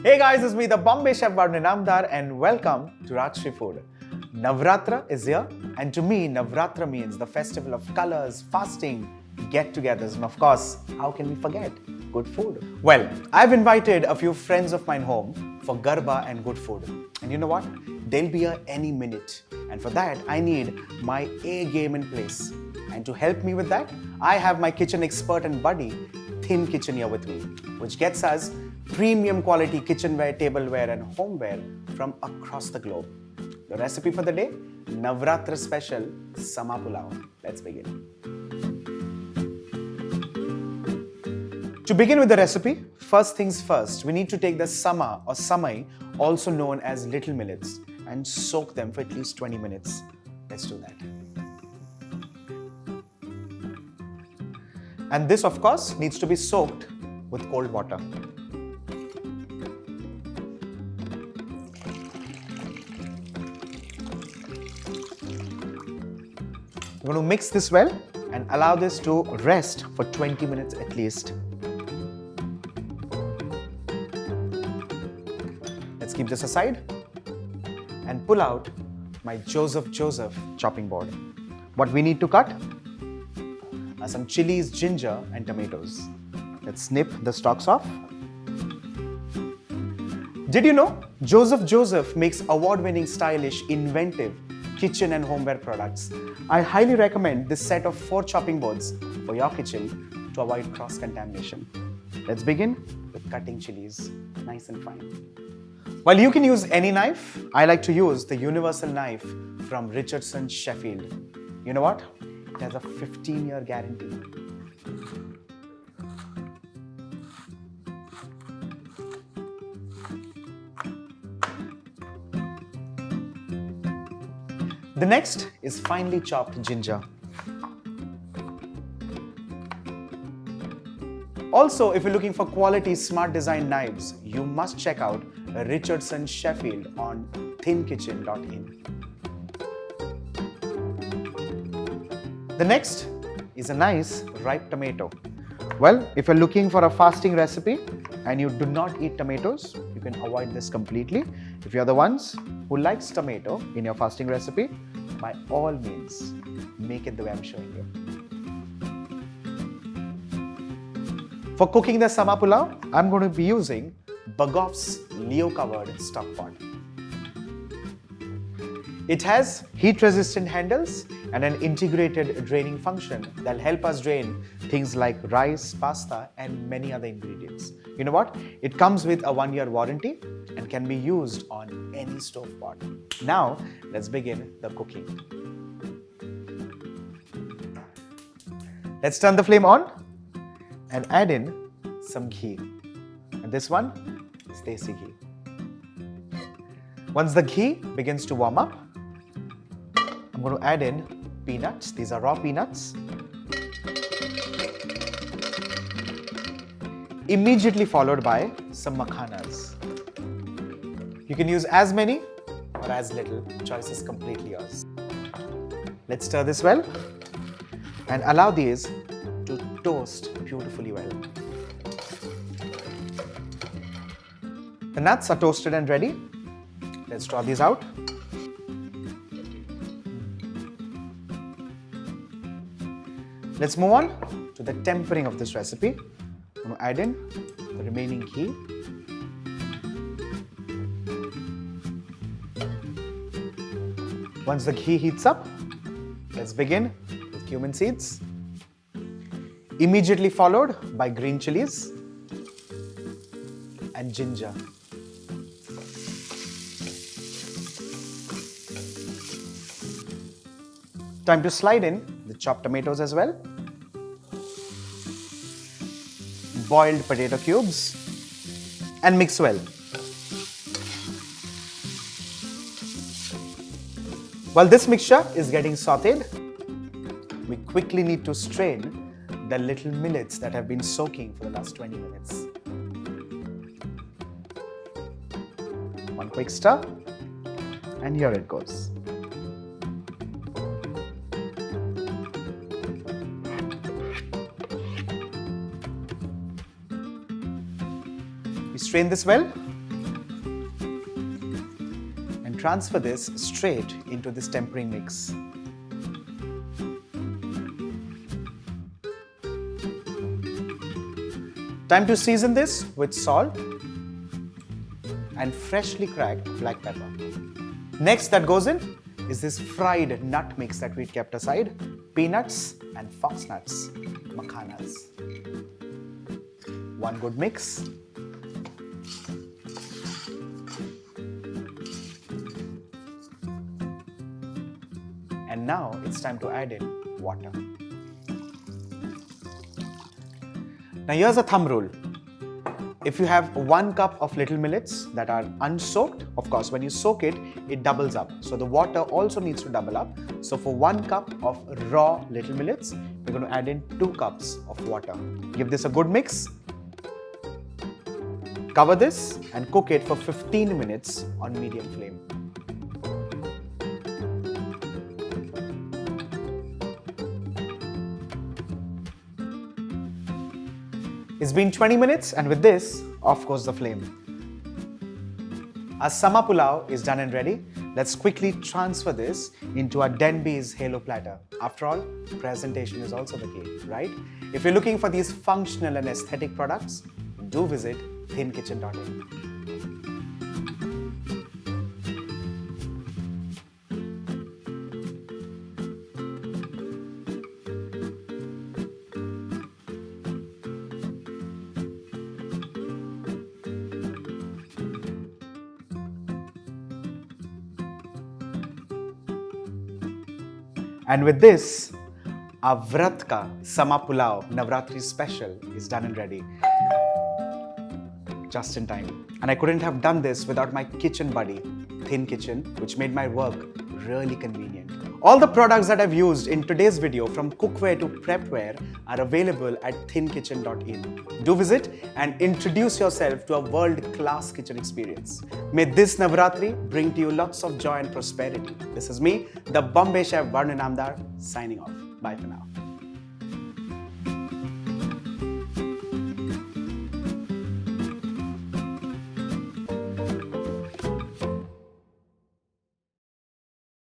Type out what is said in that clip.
Hey guys, it's me, the Bombay Chef Barnyard, and welcome to Rajshri Food. Navratra is here, and to me, Navratra means the festival of colors, fasting, get-togethers, and of course, how can we forget? Good food. Well, I've invited a few friends of mine home for Garba and good food. And you know what? They'll be here any minute. And for that, I need my A game in place. And to help me with that, I have my kitchen expert and buddy, Thin Kitchen, here with me, which gets us premium quality kitchenware, tableware, and homeware from across the globe. The recipe for the day? Navratra special Sama Pulao. Let's begin. To begin with the recipe, first things first, we need to take the sama or samai, also known as little millets, and soak them for at least 20 minutes. Let's do that. And this, of course, needs to be soaked with cold water. We're going to mix this well and allow this to rest for 20 minutes at least. Let's keep this aside and pull out my Joseph chopping board. What we need to cut are some chilies, ginger, and tomatoes. Let's snip the stalks off. Did you know Joseph makes award-winning, stylish, inventive kitchen and homeware products? I highly recommend this set of 4 chopping boards for your kitchen to avoid cross-contamination. Let's begin with cutting chilies nice and fine. While you can use any knife, I like to use the universal knife from Richardson, Sheffield. You know what? It has a 15-year guarantee. The next is finely chopped ginger. Also, if you're looking for quality smart design knives, you must check out Richardson Sheffield on thinkitchen.in. The next is a nice ripe tomato. Well, if you're looking for a fasting recipe and you do not eat tomatoes, you can avoid this completely. If you're the ones who likes tomato in your fasting recipe, by all means, make it the way I'm showing you. For cooking the Sama Pulao, I'm going to be using BergHOFF's Leo-covered Stockpot. It has heat-resistant handles and an integrated draining function that'll help us drain things like rice, pasta, and many other ingredients. You know what? It comes with a 1-year warranty and can be used on any stovetop. Now, let's begin the cooking. Let's turn the flame on and add in some ghee. And this one is desi ghee. Once the ghee begins to warm up, I'm going to add in peanuts. These are raw peanuts. Immediately followed by some makhanas. You can use as many or as little. Choice is completely yours. Let's stir this well and allow these to toast beautifully well. The nuts are toasted and ready. Let's draw these out. Let's move on to the tempering of this recipe. I'm going to add in the remaining ghee. Once the ghee heats up, let's begin with cumin seeds. Immediately followed by green chilies and ginger. Time to slide in the chopped tomatoes as well. Boiled potato cubes and mix well. While this mixture is getting sauteed, we quickly need to strain the little millets that have been soaking for the last 20 minutes. One quick stir, and here it goes. We strain this well transfer this straight into this tempering mix. Time to season this with salt and freshly cracked black pepper. Next that goes in is this fried nut mix that we kept aside, peanuts and foxnuts, makhanas. One good mix. And now it's time to add in water. Now here's a thumb rule. If you have 1 cup of little millets that are unsoaked, of course when you soak it, it doubles up. So the water also needs to double up. So for 1 cup of raw little millets, we're going to add in 2 cups of water. Give this a good mix. Cover this and cook it for 15 minutes on medium flame. It's been 20 minutes and with this, off goes the flame. Our Sama Pulao is done and ready. Let's quickly transfer this into our Denby's Halo platter. After all, presentation is also the key, right? If you're looking for these functional and aesthetic products, do visit thinkitchen.in. And with this, our Vrat ka Sama Pulao Navratri special is done and ready. Just in time. And I couldn't have done this without my kitchen buddy, Thin Kitchen, which made my work really convenient. All the products that I've used in today's video, from cookware to prepware, are available at thinkitchen.in. Do visit and introduce yourself to a world-class kitchen experience. May this Navratri bring to you lots of joy and prosperity. This is me, the Bombay chef Barnyard Millet, signing off. Bye for now.